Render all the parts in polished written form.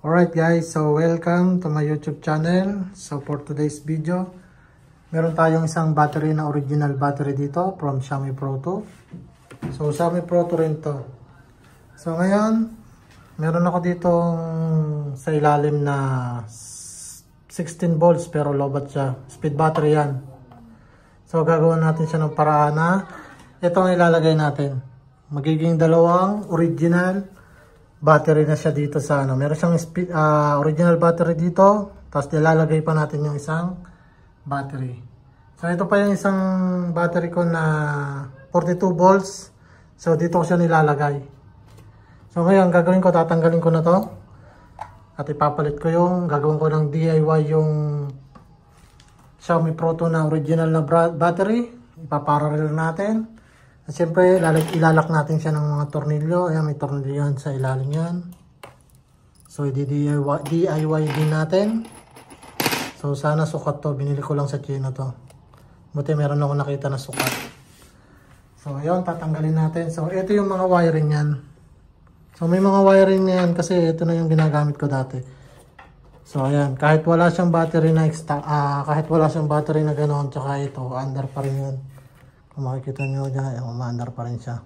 Alright guys, so welcome to my YouTube channel. So for today's video, meron tayong isang battery na original battery dito from Xiaomi Pro 2. So Xiaomi Pro 2 rin to. So ngayon, meron ako dito sa ilalim na 16 volts pero lobat siya. Speed battery yan. So gagawin natin siya ng paraan na itong ilalagay natin. Magiging dalawang original battery na siya dito sa ano. Meron siyang original battery dito. Tapos nilalagay pa natin yung isang battery. So ito pa yung isang battery ko na 42 volts. So dito ko siya nilalagay. So ngayon gagawin ko, tatanggalin ko na to. At ipapalit ko yung, gagawin ko ng DIY yung Xiaomi Pro 2 na original na battery. Ipaparallel natin. At syempre, ilalak natin siya ng mga tornilyo. Ayan, may tornilyo yan sa ilalim yan. So, DIY din natin. So, sana sukat to. Binili ko lang sa China to. Buti meron ako nakita na sukat. So, ayun, tatanggalin natin. So, ito yung mga wiring yan. So, may mga wiring na yan kasi ito na yung ginagamit ko dati. So, ayan. Kahit wala siyang battery na kahit wala siyang battery na ganoon, tsaka ito, under pa rin yun. Kung makikita nyo dyan, umaandar pa rin siya.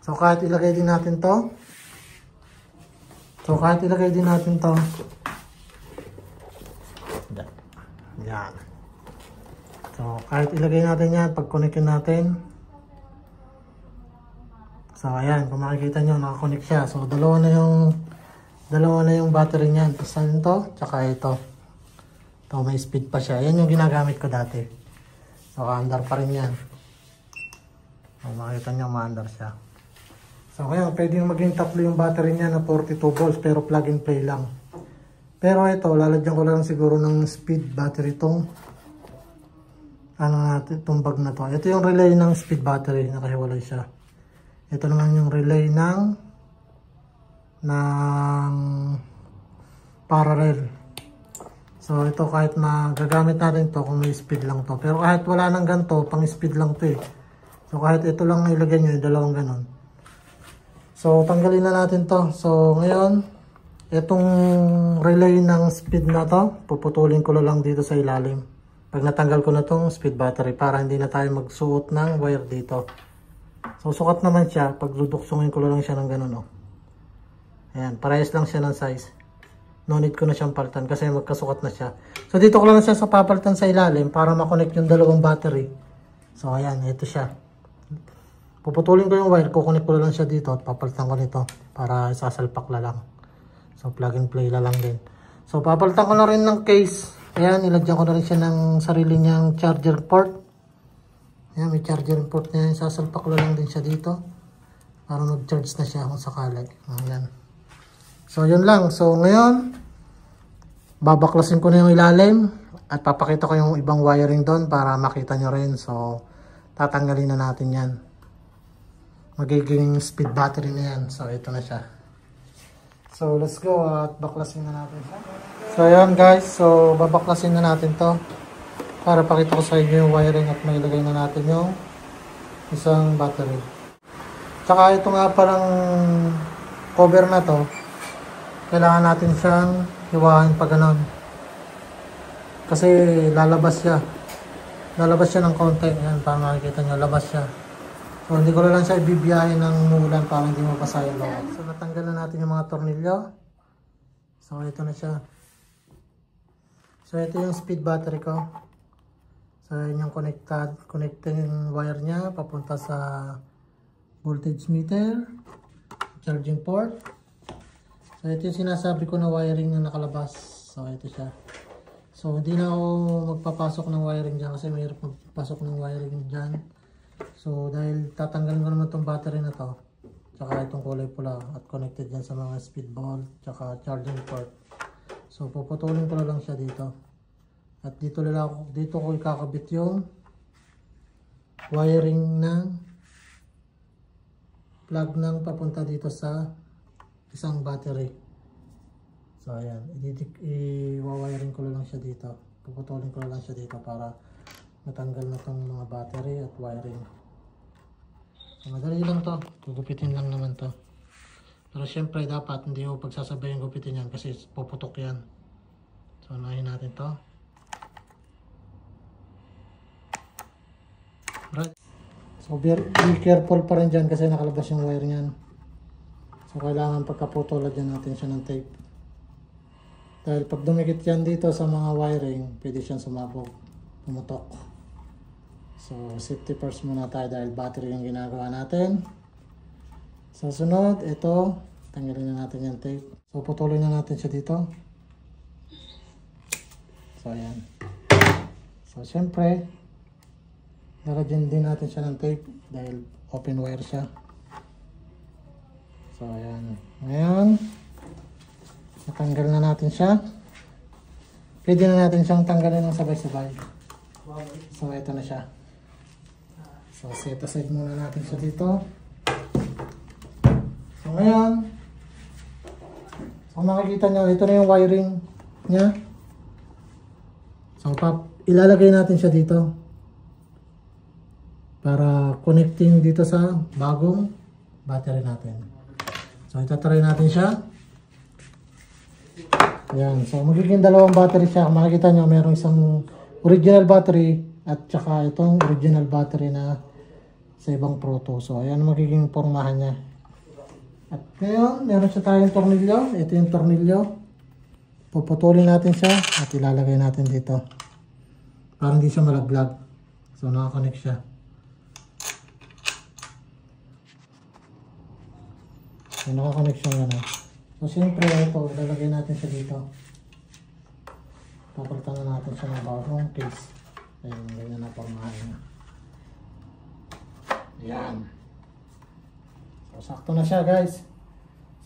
So kahit ilagay din natin to. Yan. So kahit ilagay natin yan, pag-connectin natin. So ayan, kung makikita nyo, nakakonect siya. So dalawa na yung battery niyan. Tapos ano to? Tsaka ito. Ito, may speed pa siya. Yan yung ginagamit ko dati. So, under pa rin yan. So, makikita nyo, ma-under siya. So, ngayon, pwedeng maging tatlo yung battery niya na 42 volts, pero plug and play lang. Pero ito, lalagyan ko lang siguro ng speed battery itong itong bag na to. Ito yung relay ng speed battery, nakahiwalay siya. Ito naman yung relay ng parallel. So ito kahit magagamit natin to kung may speed lang to. Pero kahit wala nang ganito, pang speed lang to eh. So kahit ito lang ilagay nyo, dalawang ganon. So tanggalin na natin to. So ngayon, itong relay ng speed na to, puputulin ko lang dito sa ilalim. Pag natanggal ko na tong speed battery para hindi na tayo magsuot ng wire dito. So sukat naman siya, pag luduksungin ko lang siya ng ganon oh. Ayan, parehas lang siya ng size. No need ko na siyang palitan kasi magkasukat na siya. So dito ko lang siya sa papalitan sa ilalim para makonect yung dalawang battery. So ayan, ito siya. Puputulin ko yung wire, kukunik ko lang siya dito at papalitan ko nito para sasalpak na lang. So plug and play na lang din. So papalitan ko na rin ng case. Ayan, ilagyan ko na rin siya ng sarili niyang charger port. Ayan, may charger port niya. Sasalpak ko lang din siya dito para mag-charge na siya kung sakali. Ayan. So yun lang. So ngayon, babaklasin ko na yung ilalim at papakita ko yung ibang wiring doon para makita nyo rin. So tatanggalin na natin yan. Magiging speed battery na yan. So ito na siya. So let's go at baklasin na natin siya. So ayan guys. So babaklasin na natin to para pakita ko sa inyo yung wiring at mailagay na natin yung isang battery. Tsaka ito nga parang cover na to. Kailangan natin siyang hiwain pa ganon. Kasi lalabas siya. Lalabas siya ng konti. Yan, para makikita nyo, labas siya. So, hindi ko lang siya ibibiyahin ng ulan para hindi mapasa yung loob. So, natanggal na natin yung mga tornilyo. So, ito na siya. So, ito yung speed battery ko. So, yun yung connecting wire niya papunta sa voltage meter, charging port. So ito yung sinasabi ko na wiring na nakalabas. So ito siya. So hindi na ako magpapasok ng wiring dyan kasi mayroon magpapasok ng wiring dyan. So dahil tatanggalin ko naman itong battery na to. Tsaka itong kulay pula at connected dyan sa mga speed ball. Tsaka charging port. So puputulin ko lang siya dito. At dito ko ikakabit yung wiring ng plug ng papunta dito sa isang battery. So ayan, i-wiring ko lang siya dito. Puputulin ko lang siya dito para matanggal na tong mga battery at wiring. So, madali lang to. Gugupitin lang naman to. Pero syempre dapat hindi mo pagsasabay yung gupitin yan kasi puputok yan. So unahin natin to. Right. So be careful pa rin dyan kasi nakalabas yung wire niyan. So kailangan pagkaputulan dyan natin siya ng tape. Dahil pag dumikit yan dito sa mga wiring, pwede siyang sumabog, pumutok. So safety first muna tayo dahil battery yung ginagawa natin. So sunod, ito, tanggalin na natin yung tape. So putulin na natin siya dito. So ayan. So syempre, nalagyan din natin siya ng tape dahil open wire siya. So ayan. Ngayon, natanggal na natin siya. Pwede na natin siyang tanggalin ng sabay-sabay. So ito na siya. So set aside muna natin siya dito. So ngayon, so makikita nyo, ito na yung wiring niya. So ilalagay natin siya dito para connecting dito sa bagong battery natin. So itatry natin siya. Ayan, so magiging dalawang battery siya. Makikita nyo, mayroong isang original battery at saka itong original battery na sa ibang Proto. So ayan magiging pormahan niya. At ngayon, meron siya tayong tornilyo. Ito yung tornilyo. Puputulin natin siya at ilalagay natin dito. Para hindi siya malaglag. So nakakonect siya. So nakakonect siya gano'n. So siyempre ito, ilalagay natin siya dito. Papalitan na natin siya ng bagong case. Ayun, ganyan na pormahan niya. Ayan. So sakto na siya guys.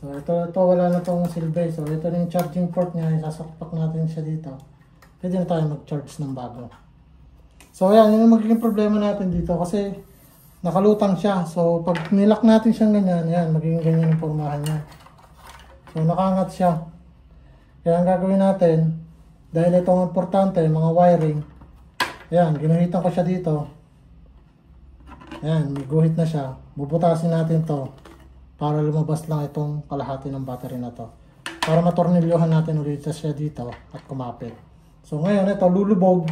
So ito wala na tong silver. So ito na yung charging port niya. Isasakpak natin siya dito. Pwede na tayo mag-charge ng bago. So ayan, yun yung magiging problema natin dito kasi nakalutang siya. So pag nilak natin siyang ganyan, ayan, magiging ganyan yung pormahan niya. So nakaangat siya. Kaya ang gagawin natin, dahil itong importante, mga wiring, ayan, ginuhitan ko siya dito. Ayan, may guhit na siya. Bubutasin natin to para lumabas lang itong kalahati ng battery na to. Para matornilyohan natin ulit siya dito at kumapit. So ngayon ito, lulubog.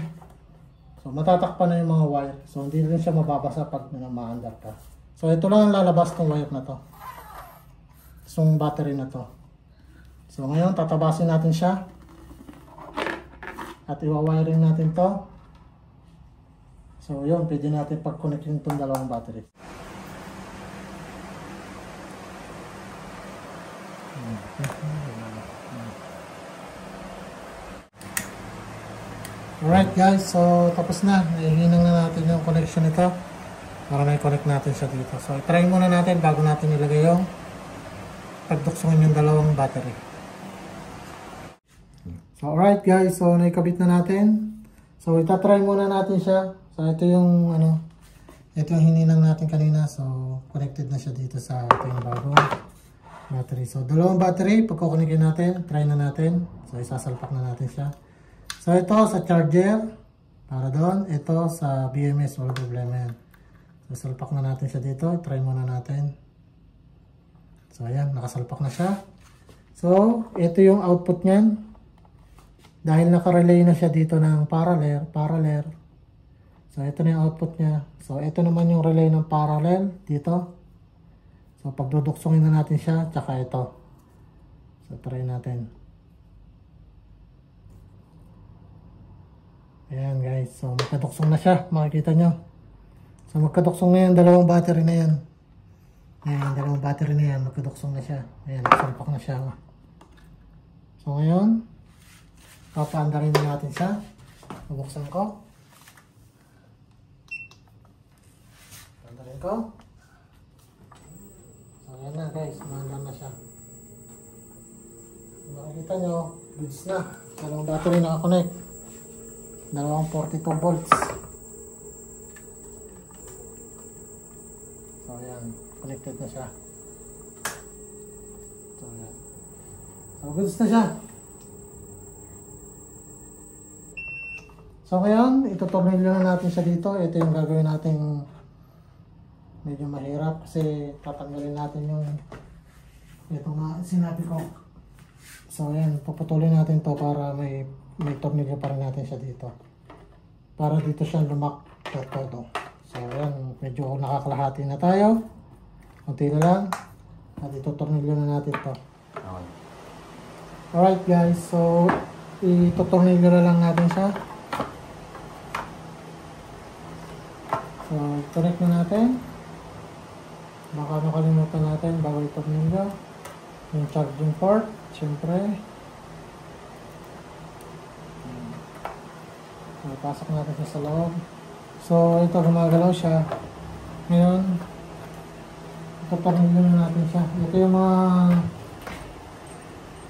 So matatakpan na yung mga wire. So hindi rin siya mababasa pag maandar ka. So ito lang ang lalabas ng wire na to. Itong battery na to. So ngayon, tatabasin natin siya. At iwawiring natin to. So yun, pwede natin pag-connectin itong dalawang battery. Alright guys, so tapos na. Nahihinang na natin yung connection nito. Para may connect natin siya dito. So try muna natin bago natin ilagay yung pagduksongin yung dalawang battery. So alright guys, so naikabit na natin. So itatry muna natin siya. So ito yung ito yung hininang natin kanina. So connected na siya dito sa ating bagong battery. So dalawang battery, pagkukonikin natin, try na natin. So isasalpak na natin siya. So ito sa charger, para doon. Ito sa BMS, wala problema yan. So salpak na natin siya dito, try muna natin. So ayan, nakasalpak na siya. So ito yung output niyan. Dahil nakarelay na siya dito ng parallel. So ito na yung output niya. So ito naman yung relay ng parallel dito. So pagduduksongin na natin siya, tsaka ito. So try natin. Ayan guys, so magkaduksong na siya, makikita nyo. So magkaduksong na yan, dalawang battery na yan. Ayan, dalawang battery na yan, magkaduksong na siya. Ayan, salpak na siya. So ngayon, papaandarin na natin siya. Bubuksan ko. Andarin ko. So ayan na guys, maandar na siya. So, makikita nyo, goods na. Dalawang battery nakakonect. Dalawang 42 volts. So ayan, connected na siya. So ayan. So goods na siya. So ngayon, itutornilyo na natin siya dito. Ito yung gagawin natin medyo mahirap kasi tatanggalin natin yung Ito nga, sinabi ko. So, ayan, paputulin natin to para may tornilyo pa rin natin siya dito. Para dito siya lumak todo. So, ayan, medyo nakakalahati na tayo. Kunti na lang. At ito, tornilyo na natin to. Okay. Alright guys, so itutornilyo na lang natin siya. So, connect na natin. Baka nakalimutan natin bago itornilyo. Yung charging port, syempre. So, pasok natin siya sa loob. So, ito gumagalaw siya. Ngayon, itutornilyo na natin siya. Ito yung mga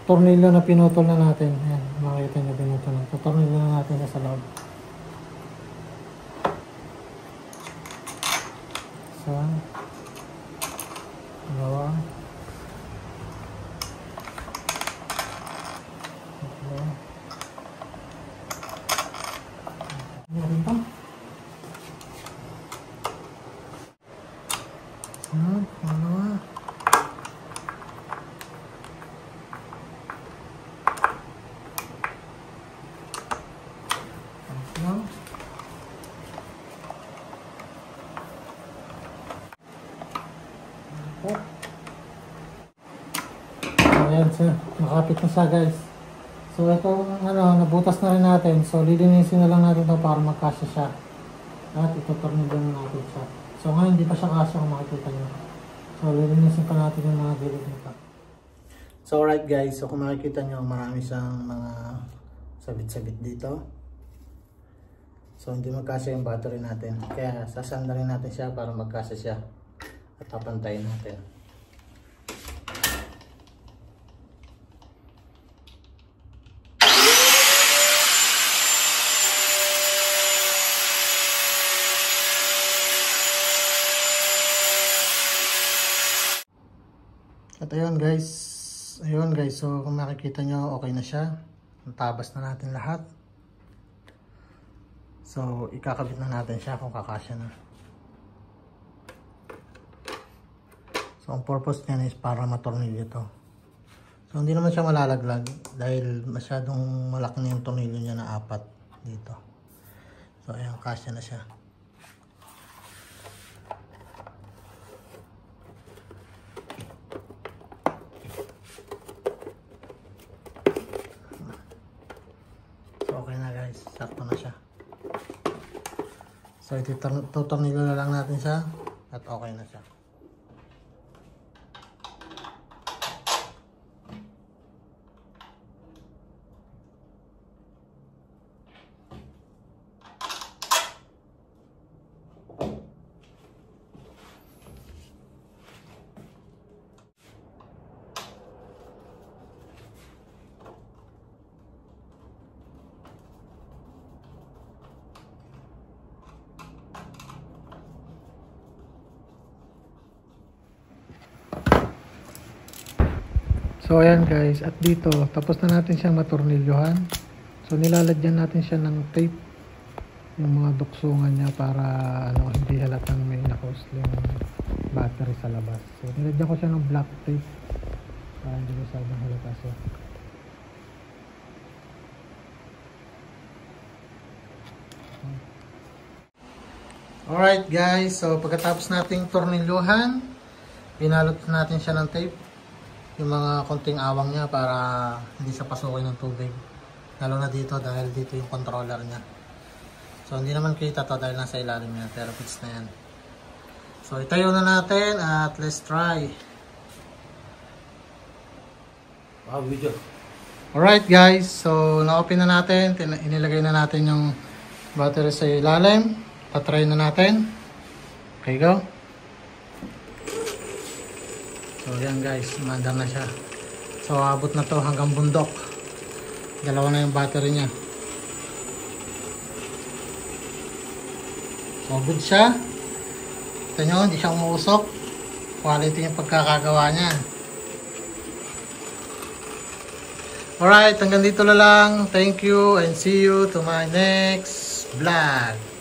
tornilyo na pinutol na natin. Ayan, makikita nyo pinutol na. Tornilyo na natin sa loob. Isa. Dalawa. Tatlo. Meron pa. Isa. Dalawa. Ayan siya, nakapit na siya guys. So ito, nabutas na rin natin. So lilinisin na lang natin ito para magkasya siya. At itutornilyo na natin siya. So ngayon hindi pa siya kasya kung makikita nyo. So lilinisin pa natin yung mga gilid nito. So alright guys, so kung makikita nyo, marami siyang mga sabit-sabit dito. So hindi magkasya yung battery natin. Kaya sasandalin natin siya para magkasya siya. At papantayin natin. At ayun guys, so kung makikita nyo, okay na siya. Natabas na natin lahat. So ikakabit na natin siya kung kakasya na. So ang purpose niyan is para matornilyo to. So hindi naman siya malalaglag dahil masyadong malaki na yung tornilyo niya na 4 dito. So ayan, kasya na siya. Okay na guys, sakto na siya. So itutornilyo na lang natin siya at okay na siya. So ayan guys, at dito tapos na natin siyang matornilyohan. So nilalagyan natin siya ng tape, yung mga duksungan niya para hindi halatang may nakausling battery sa labas. So nilagyan ko siya ng black tape para hindi masyadong halata siya. Alright guys, so pagkatapos nating tornilyohan, pinalot natin siya ng tape, yung mga konting awang niya para hindi siya pasukin ng tubig, lalo na dito dahil dito yung controller niya. So hindi naman kita to dahil nasa ilalim niya, pero fix na yan. So itayo na natin at let's try. Video. Alright guys, so na-open na natin, inilagay na natin yung battery sa ilalim. Patry na natin. Okay, go. So yan guys, umandar na siya. So abot na to hanggang bundok. Dalawa na yung battery niya. So good siya. Ito nyo, hindi siya umuusok. Quality yung pagkakagawa niya. Alright, hanggang dito na lang. Thank you and see you to my next vlog.